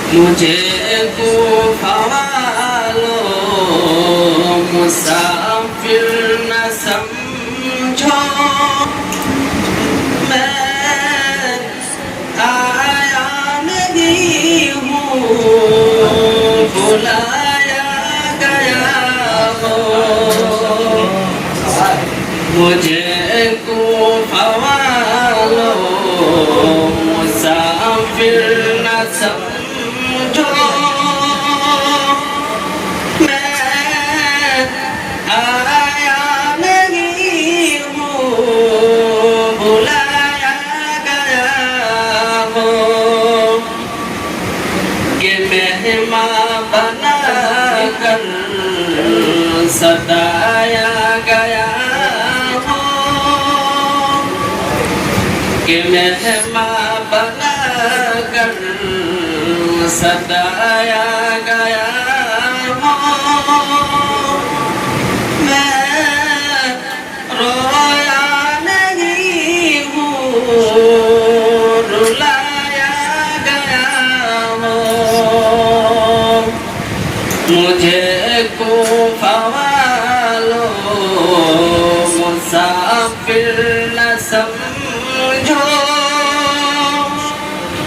मुझे तूफा वालो मुसाफिर न समझो, मैं आया नहीं हूँ बुलाया गया हो। मुझे तूफा वालो मुसाफिर न समझो, मैं आया नहीं हूँ बुलाया गया हो। कि मेहमान बना कर सताया गया हो, कि मेहमान बना कर सताया गया हो। मैं रोया नहीं हूँ रुलाया गया हो। मुझे तूफा वालो मुसाफिर न समझो,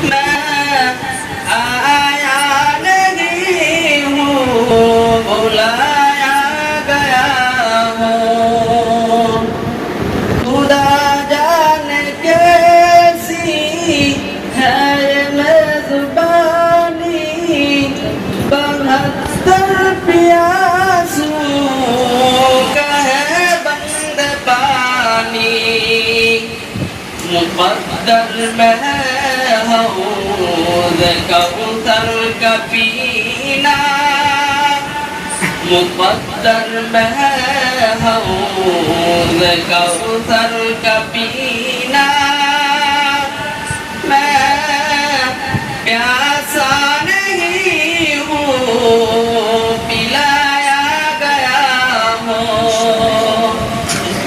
मैं आया नहीं हूँ बुलाया गया हो। खुदा जाने कैसी है ये मेज़बानी, बहत्तर प्यासों का है बंद पानी। मुक़द्दर में है हौज़ कौसर का पीना, मुक़द्दर में है हौज़ कौसर का पीना। मैं प्यासा नहीं हूँ पिलाया गया हो।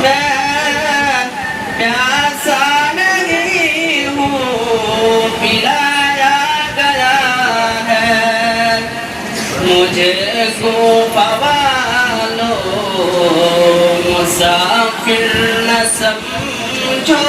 मैं प्यासा नहीं हूँ पिलाया गया है। मुझे तूफा वालो मुसाफिर न समझो,